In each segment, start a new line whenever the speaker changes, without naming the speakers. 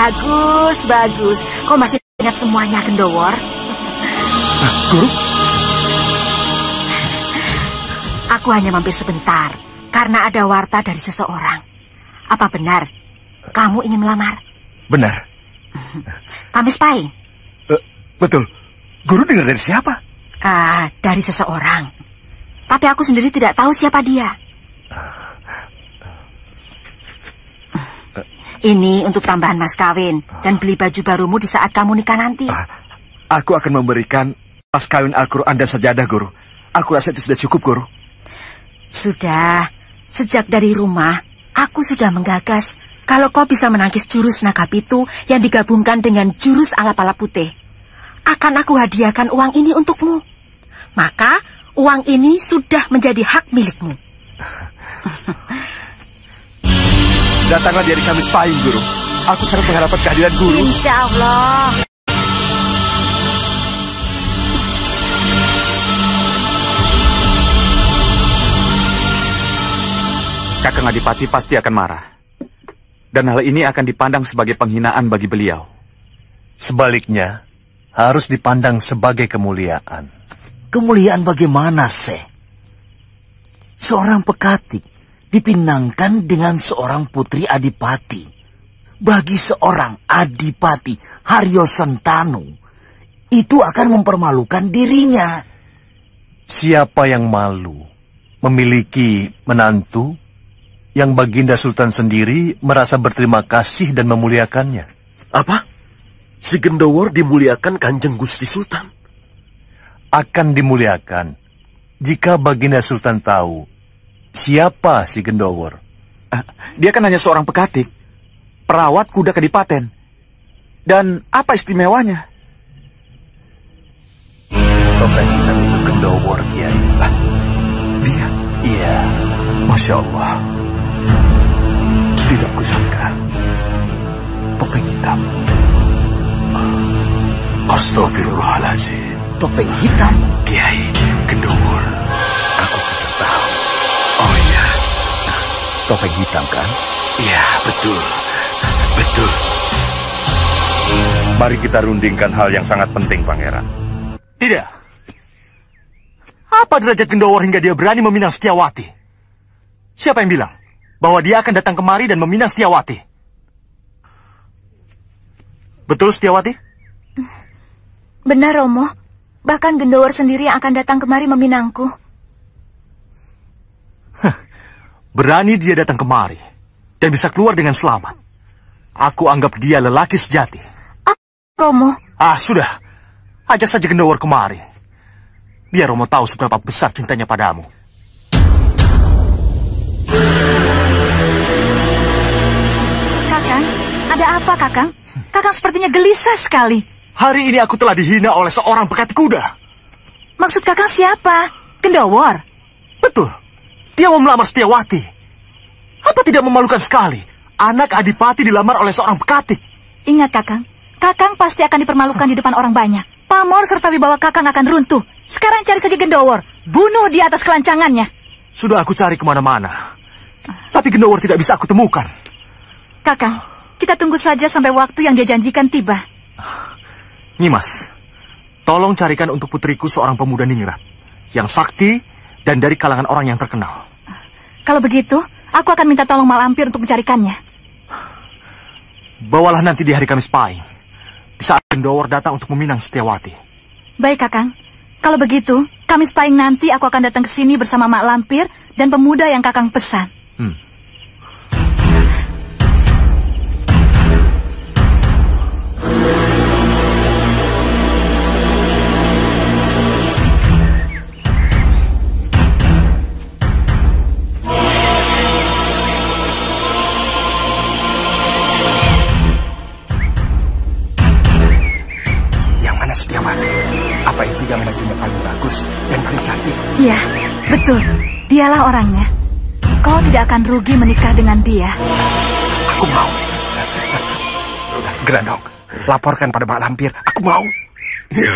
Bagus, bagus. Kau masih ingat semuanya, Gendowor?
Guru?
Aku hanya mampir sebentar, karena ada warta dari seseorang. Apa benar kamu ingin melamar?
Benar.
Kami spying?
Betul. Guru dengar dari siapa?
Dari seseorang. Tapi aku sendiri tidak tahu siapa dia. Ini untuk tambahan mas kawin dan beli baju barumu di saat kamu nikah nanti.
Aku akan memberikan mas kawin Al-Quran dan sajadah, Guru. Aku rasa itu sudah cukup, Guru.
Sudah. Sejak dari rumah, aku sudah menggagas kalau kau bisa menangkis jurus naga pitu yang digabungkan dengan jurus alap-alap putih. Akan aku hadiahkan uang ini untukmu. Maka, uang ini sudah menjadi hak milikmu.
Datanglah dari kami spying, Guru. Aku sangat mengharapkan kehadiran Guru.
Insya Allah.
Kakang Adipati pasti akan marah. Dan hal ini akan dipandang sebagai penghinaan bagi beliau.
Sebaliknya, harus dipandang sebagai kemuliaan.
Kemuliaan bagaimana, Seh? Seorang pekatik dipinangkan dengan seorang putri adipati. Bagi seorang adipati Haryo Sentanu, itu akan mempermalukan dirinya.
Siapa yang malu memiliki menantu yang Baginda Sultan sendiri merasa berterima kasih dan memuliakannya?
Apa? Si Gendowor dimuliakan Kanjeng Gusti Sultan?
Akan dimuliakan jika Baginda Sultan tahu siapa si Gendowor.
Dia kan hanya seorang pekatik, perawat kuda kadipaten. Dan apa istimewanya?
Topeng hitam itu Gendowor, Kiai.
Dia?
Iya.
Masya Allah. Tidak kusangka. Topeng hitam. Astagfirullahaladzim.
Topeng hitam?
Kiai, Gendowor. Aku sudah tahu. Oh iya.
Topeng hitam kan?
Iya, betul. Betul.
Mari kita rundingkan hal yang sangat penting, Pangeran.
Tidak. Apa derajat Gendowor hingga dia berani meminang Setiawati? Siapa yang bilang bahwa dia akan datang kemari dan meminang Setiawati? Betul, Setiawati?
Benar, Romo. Bahkan Gendowor sendiri yang akan datang kemari meminangku.
Berani dia datang kemari dan bisa keluar dengan selamat. Aku anggap dia lelaki sejati.
Romo.
Sudah. Ajak saja Gendowor kemari. Biar Romo tahu seberapa besar cintanya padamu.
Kakang, ada apa, Kakang? Kakang sepertinya gelisah sekali.
Hari ini aku telah dihina oleh seorang pekatik kuda.
Maksud Kakang siapa? Gendowor?
Betul. Dia mau melamar Setiawati. Apa tidak memalukan sekali? Anak adipati dilamar oleh seorang pekatik.
Ingat, Kakang. Kakang pasti akan dipermalukan di depan orang banyak. Pamor serta wibawa Kakang akan runtuh. Sekarang cari saja Gendowor. Bunuh dia atas kelancangannya.
Sudah aku cari kemana-mana. Tapi Gendowor tidak bisa aku temukan.
Kakang, kita tunggu saja sampai waktu yang dia janjikan tiba.
Nyimas, tolong carikan untuk putriku seorang pemuda ningrat. Yang sakti dan dari kalangan orang yang terkenal.
Kalau begitu, aku akan minta tolong Malampir untuk mencarikannya.
Bawalah nanti di hari Kamis Pahing. Di saat Gendowor datang untuk meminang Setiawati.
Baik, Kakang. Kalau begitu, Kamis Pahing nanti aku akan datang ke sini bersama Mak Lampir dan pemuda yang Kakang pesan.
Setiawati, apa itu yang bajunya paling bagus dan paling cantik?
Iya, betul. Dialah orangnya. Kau tidak akan rugi menikah dengan dia.
Aku mau. Grandong, laporkan pada Mak Lampir. Aku mau.
Ya.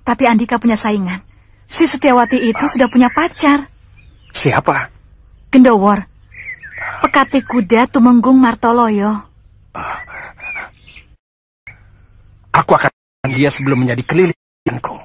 Tapi Andika punya saingan. Si Setiawati itu sudah punya pacar.
Siapa?
Gendowor. Pekatik kuda Tumenggung Martoloyo.
Aku akan dia sebelum menjadi kelilingku.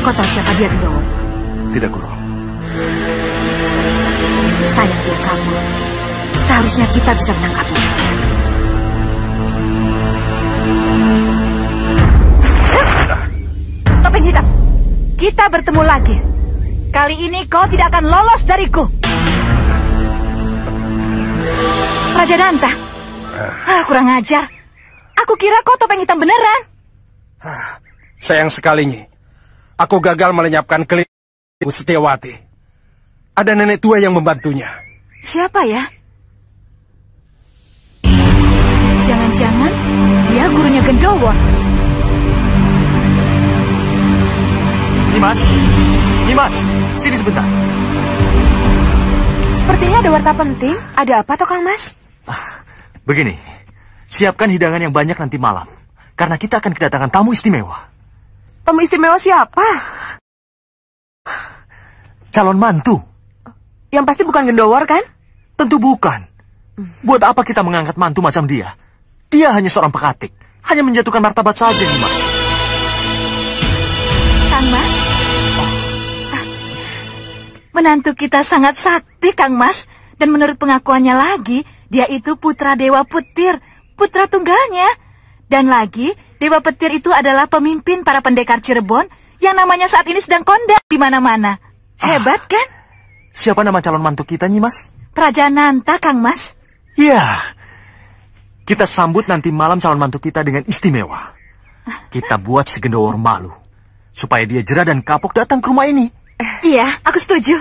Kau tahu siapa dia, Gendowo?
Tidak, Guru.
Sayang dia kabur. Seharusnya kita bisa menangkapnya. Topeng Hitam, kita bertemu lagi. Kali ini kau tidak akan lolos dariku. Raja Danta. Kurang ajar. Aku kira kau Topeng Hitam beneran.
Sayang sekali, Nyi. Aku gagal melenyapkan kelilingku Setiawati. Ada nenek tua yang membantunya.
Siapa ya? Jangan-jangan dia gurunya Gendowo.
Nimas, sini sebentar.
Sepertinya ada warta penting. Ada apa toh, Kang Mas?
Begini, siapkan hidangan yang banyak nanti malam. Karena kita akan kedatangan tamu istimewa.
Tamu istimewa siapa?
Calon mantu.
Yang pasti bukan Gendowo kan?
Tentu bukan. Buat apa kita mengangkat mantu macam dia? Dia hanya seorang pekatik. Hanya menjatuhkan martabat saja, Nimas.
Kang Mas? Menantu kita sangat sakti, Kang Mas. Dan menurut pengakuannya lagi, dia itu putra Dewa Petir, putra tunggalnya. Dan lagi, Dewa Petir itu adalah pemimpin para pendekar Cirebon yang namanya saat ini sedang kondang di mana-mana. Hebat kan?
Siapa nama calon mantu kita, Nimas?
Prajananta, Kang Mas.
Ya, kita sambut nanti malam calon mantu kita dengan istimewa. Kita buat si Gendowo malu, supaya dia jera dan kapok datang ke rumah ini.
Iya, aku setuju.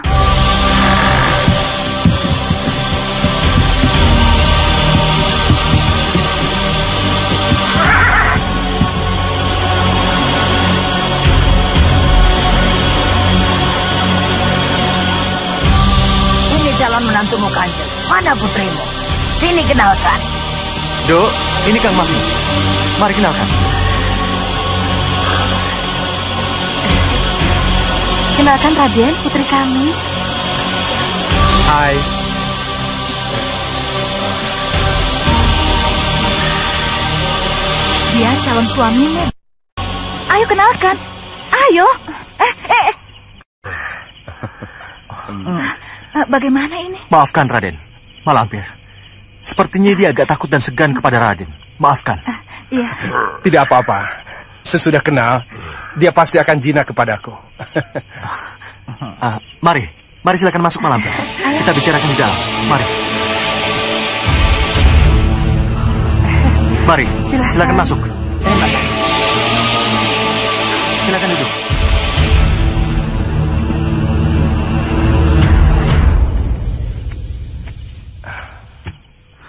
Calon menantumu, Kanjeng. Mana putrimu? Sini kenalkan.
Dok, ini Kang Mas. Mari kenalkan.
Kenalkan Raden, putri kami.
Hai.
Dia calon suamimu. Ayo kenalkan. Ayo. Bagaimana ini?
Maafkan Raden, Malampir. Sepertinya dia agak takut dan segan kepada Raden. Maafkan.
Iya.
Tidak apa-apa. Sesudah kenal, dia pasti akan jinak kepadaku.
Mari silakan masuk Malampir. Kita bicarakan di dalam. Mari, silakan masuk.
Terima kasih.
Silakan duduk.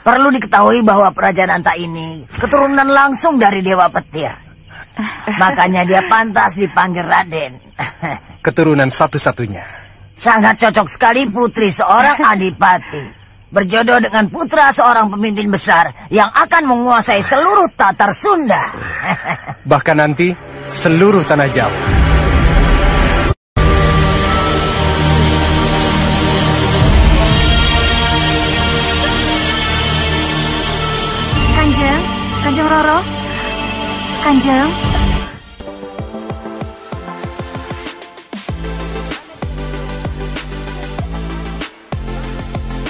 Perlu diketahui bahwa Prajananta ini keturunan langsung dari Dewa Petir. Makanya dia pantas dipanggil Raden.
Keturunan satu-satunya.
Sangat cocok sekali putri seorang adipati berjodoh dengan putra seorang pemimpin besar yang akan menguasai seluruh Tatar Sunda.
Bahkan nanti seluruh tanah Jawa.
Kanjeng.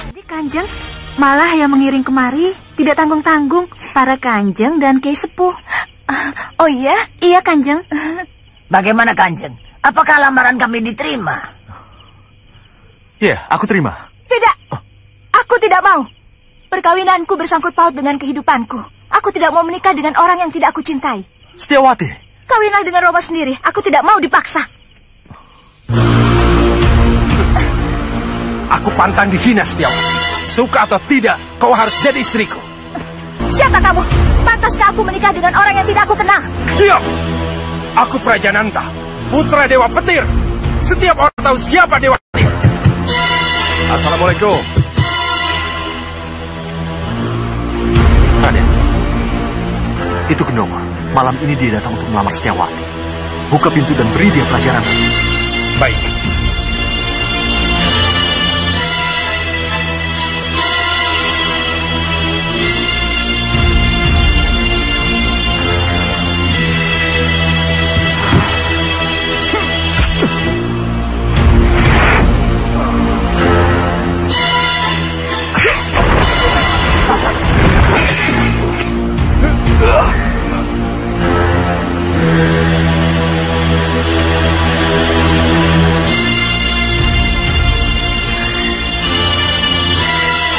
Jadi Kanjeng malah yang mengiring kemari tidak tanggung-tanggung para Kanjeng dan Kiai Sepuh. Oh iya, iya Kanjeng.
Bagaimana Kanjeng? Apakah lamaran kami diterima?
Ya, aku terima.
Tidak, aku tidak mau. Perkawinanku bersangkut paut dengan kehidupanku. Aku tidak mau menikah dengan orang yang tidak aku cintai.
Setiawati.
Kawinlah dengan Roma sendiri. Aku tidak mau dipaksa.
Aku pantang dihina, Setiawati. Suka atau tidak, kau harus jadi istriku.
Siapa kamu? Pantaskah aku menikah dengan orang yang tidak aku kenal?
Diam! Aku Prajananta, putra Dewa Petir. Setiap orang tahu siapa Dewa Petir.
Assalamualaikum.
Raden, itu Gendowor. Malam ini dia datang untuk melamar Setiawati. Buka pintu dan beri dia pelajaran.
Baik.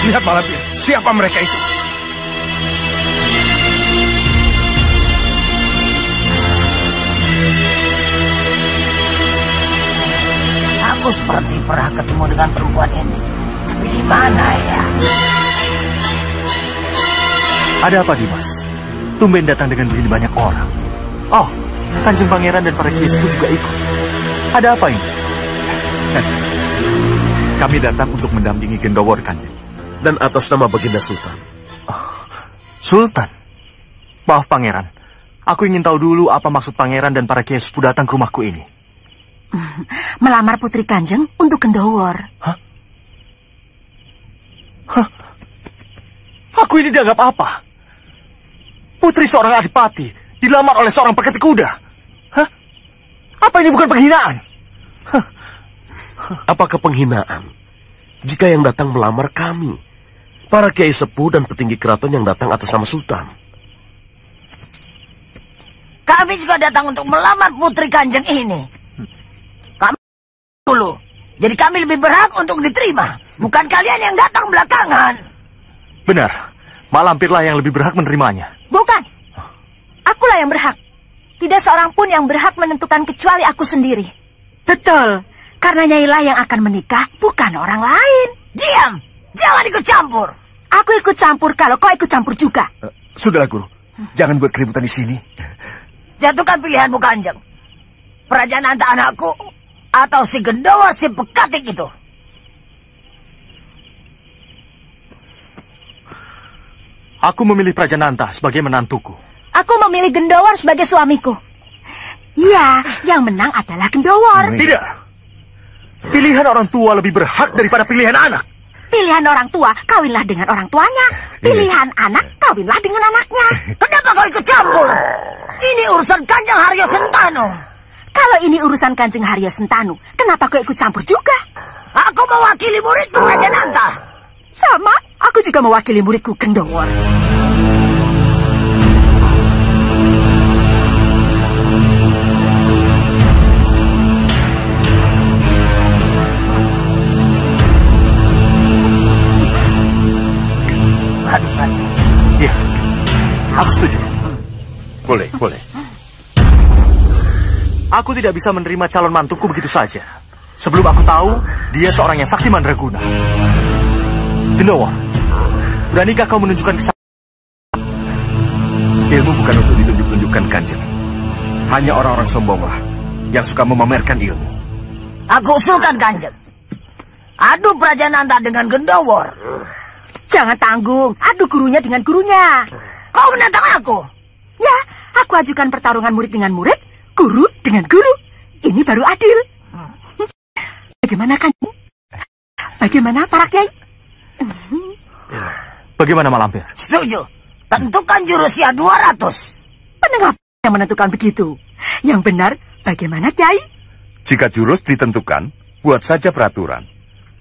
Lihat Malampir, siapa mereka itu?
Aku seperti pernah ketemu dengan perempuan ini. Tapi di mana ya?
Ada apa, Dimas? Tumben datang dengan begini banyak orang. Oh, Kanjeng Pangeran dan para Kiai Sepuh juga ikut. Ada apa ini?
Kami datang untuk mendampingi Gendowor, Kanjeng.
Dan atas nama Baginda Sultan.
Sultan? Maaf, Pangeran. Aku ingin tahu dulu apa maksud Pangeran dan para Kiai Sepuh datang ke rumahku ini.
Melamar putri Kanjeng untuk Gendowor.
Hah? Hah? Aku ini dianggap apa? Putri seorang adipati dilamar oleh seorang peketik kuda. Hah? Apa ini bukan penghinaan? Hah?
Apakah penghinaan jika yang datang melamar kami, para Kiai Sepuh dan petinggi keraton yang datang atas nama Sultan?
Kami juga datang untuk melamar putri Kanjeng ini. Kami dulu. Jadi kami lebih berhak untuk diterima. Bukan kalian yang datang belakangan.
Benar. Malampirlah yang lebih berhak menerimanya.
Bukan. Akulah yang berhak. Tidak seorang pun yang berhak menentukan kecuali aku sendiri. Betul. Karena Nyailah yang akan menikah, bukan orang lain.
Diam. Jangan ikut campur.
Aku ikut campur kalau kau ikut campur juga.
Sudahlah, Guru. Jangan buat keributan di sini.
Jatuhkan pilihanmu, Kanjeng. Prajananta anakku atau si Gendowor si pekatik itu.
Aku memilih Prajananta sebagai menantuku.
Aku memilih Gendowor sebagai suamiku. Ya, yang menang adalah Gendowor.
Tidak. Pilihan orang tua lebih berhak daripada pilihan anak.
Pilihan orang tua, kawinlah dengan orang tuanya. Pilihan anak, kawinlah dengan anaknya.
Kenapa kau ikut campur? Ini urusan Kanjeng Haryo Sentanu.
Kalau ini urusan Kanjeng Haryo Sentanu, kenapa kau ikut campur juga?
Aku mewakili muridku Prajananta.
Sama, aku juga mewakili muridku Gendowor.
Habis saja.
Iya, aku setuju.
Boleh, boleh.
Aku tidak bisa menerima calon mantuku begitu saja. Sebelum aku tahu, dia seorang yang sakti mandraguna. Gendowor, beranikah kau menunjukkan kesaktian?
Ilmu bukan untuk ditunjuk-tunjukkan, Kanjeng. Hanya orang-orang sombonglah yang suka memamerkan ilmu.
Aku usulkan, Kanjeng. Adu Prajananta dengan Gendowor.
Jangan tanggung, adu gurunya dengan gurunya.
Kau menantang aku?
Ya, aku ajukan pertarungan murid dengan murid, guru dengan guru. Ini baru adil. Bagaimana, Kanjeng? Bagaimana, para Kiai?
Bagaimana, Malampir?
Setuju. Tentukan jurusnya 200.
Pendengar. yang menentukan begitu. Yang benar bagaimana, Kiai?
Jika jurus ditentukan, buat saja peraturan.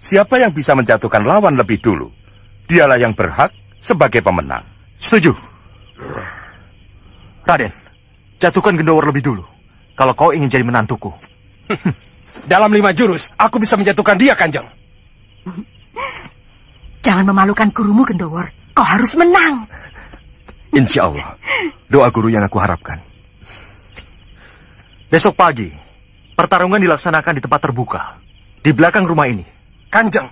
Siapa yang bisa menjatuhkan lawan lebih dulu, dialah yang berhak sebagai pemenang.
Setuju. Raden, jatuhkan Gendowor lebih dulu. Kalau kau ingin jadi menantuku.
Dalam 5 jurus, aku bisa menjatuhkan dia, Kanjeng.
Jangan memalukan gurumu, Gendowor. Kau harus menang.
Insya Allah. Doa guru yang aku harapkan. Besok pagi, pertarungan dilaksanakan di tempat terbuka. Di belakang rumah ini.
Kanjeng,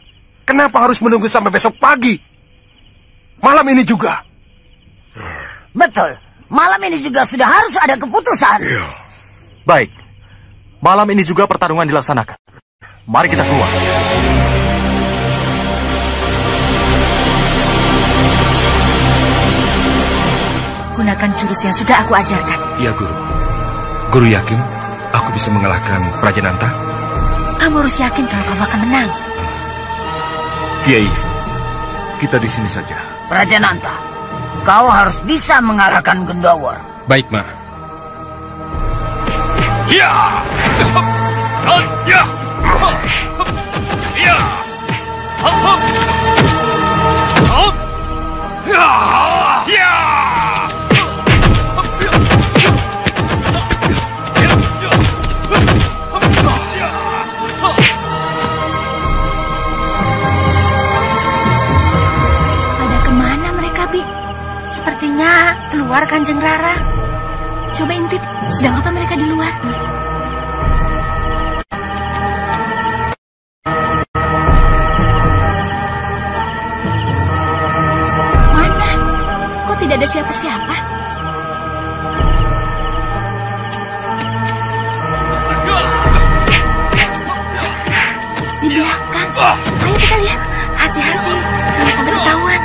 kenapa harus menunggu sampai besok pagi? Malam ini juga.
Betul. Malam ini juga sudah harus ada keputusan.
Baik. Malam ini juga pertarungan dilaksanakan. Mari kita keluar.
Gunakan jurus yang sudah aku ajarkan.
Iya, Guru. Guru yakin aku bisa mengalahkan Praja Nanta?
Kamu harus yakin kalau kamu akan menang.
Kiai, kita di sini saja.
Praja Nanta, kau harus bisa mengalahkan Gendowor.
Baik, Ma.
Ya! Ya! Ya! Ya!
Sepertinya keluar, Kanjeng Rara.
Coba intip, sedang apa mereka di luar? Mana? Kok tidak ada siapa-siapa? Di belakang. Ayo kita lihat.
Hati-hati, jangan sampai ketahuan.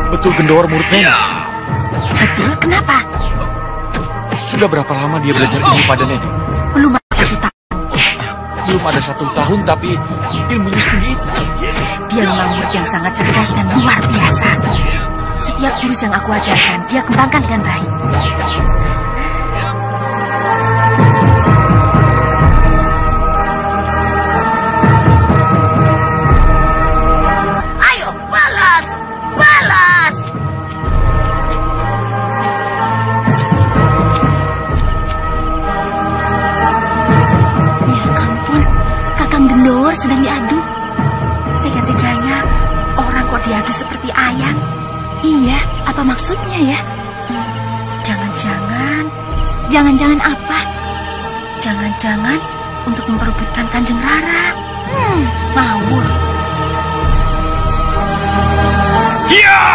Betul Gendowor murid nenek.
Betul, kenapa?
Sudah berapa lama dia belajar ilmu pada nenek?
Belum ada 1 tahun.
Belum ada 1 tahun, tapi ilmunya setinggi itu.
Dia memang murid yang sangat cerdas dan luar biasa. Setiap jurus yang aku ajarkan, dia kembangkan dengan baik.
Ayo, balas! Balas!
Ya ampun, Kakang Gendowor sedang diadu.
Tiga-tiganya orang kok diadu seperti ayam.
Iya, apa maksudnya ya?
Jangan-jangan...
Jangan-jangan apa?
Jangan-jangan untuk memperebutkan Kanjeng Rara.
Ngawur.
Ya!